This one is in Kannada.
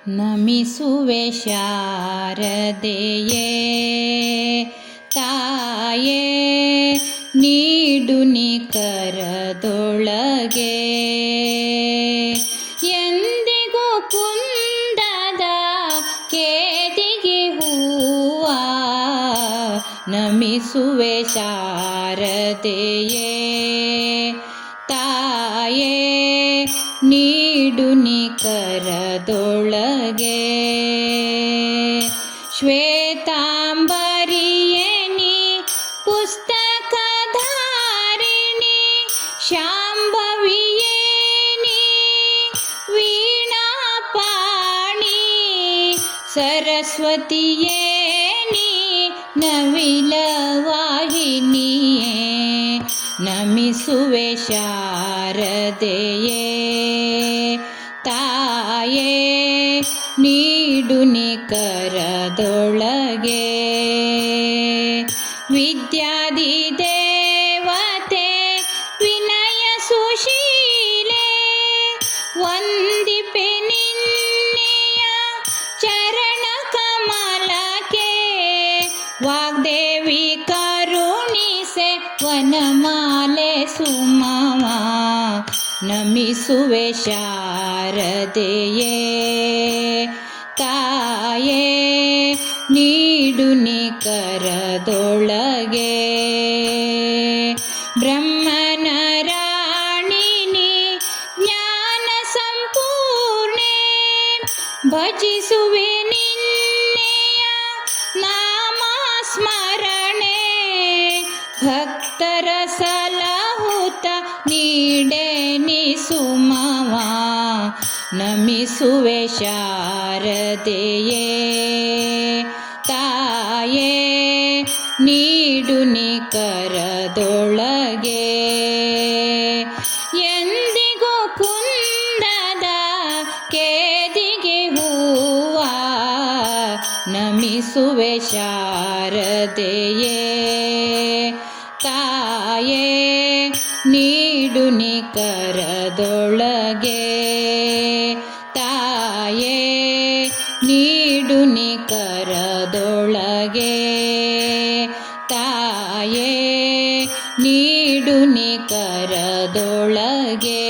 ನಮಿಸುವೆ ಶಾರದೆಯೇ ತಾಯೇ ನೀಡು ನೀ ಕರದೊಳಗೆ ಎಂದಿಗೂ ಕುಂದದ ಕೇದಿಗೆ ಹೂವ ನಮಿಸುವೆ ಶಾರದೆಯೇ ತಾಯೇ ನೀಡು ನೀ ಕರದೊಳಗೆ ಶ್ವೇತಾಂಬರಿಯೇ ನೀ ಪುಸ್ತಕಧಾರಿಣಿ ಶಾಂಭವಿಯೇ ನೀ ವೀಣಾಪಾಣಿ ಸರಸ್ವತಿಯೇ ನೀ ನವಿಲವಾಹಿನಿಯೇ ನಮಿಸುವೆ ಶಾರದೆಯೇ ತಾಯೇ ನೀಡು ನೀ ಕರದೊಳಗೆ ವಿದ್ಯಾದಿ ದೇವತೆ ವಿನಯ ಸುಶೀಲೆ ವಂದಿಪೆ ನಿನ್ನೆಯ ಚರಣ ಕಮಲಕ್ಕೆ ವಾಗ್ದೇವಿ ಕರುಣಿಸೆ ವನಮಾಲೆ ಸುಮವ ನಮಿಸುವೆ ಶಾರದೆಯೇ ತಾಯೇ ನೀಡು ನೀ ಕರದೊಳಗೆ ಬ್ರಹ್ಮನ ರಾಣಿನಿ ಜ್ಞಾನ ಸಂಪೂರ್ಣೆ ಭಜಿಸುವೆ ನಿನ್ನೆಯ ನಾಮ ಸ್ಮರಣೆ ಭಕ್ತರ ಸಲಹುತ ನೀಡೆ ನೀ ಸುಮವ ನಮಿಸುವೆ ಶಾರದೆಯೇ ತಾಯೇ ನೀಡು ನೀ ಕರದೊಳಗೆ ಎಂದಿಗೂ ಕುಂದದ ಕೇದಿಗೆ ಹೂವ ನಮಿಸುವೆ ಶಾರದೆಯೇ ತಾಯೇ ನೀಡು ನೀ ಕರದೊಳಗೆ ತಾಯೇ ನೀಡು ನೀ ಕರದೊಳಗೆ ತಾಯೇ ನೀಡು ನೀ ಕರದೊಳಗೆ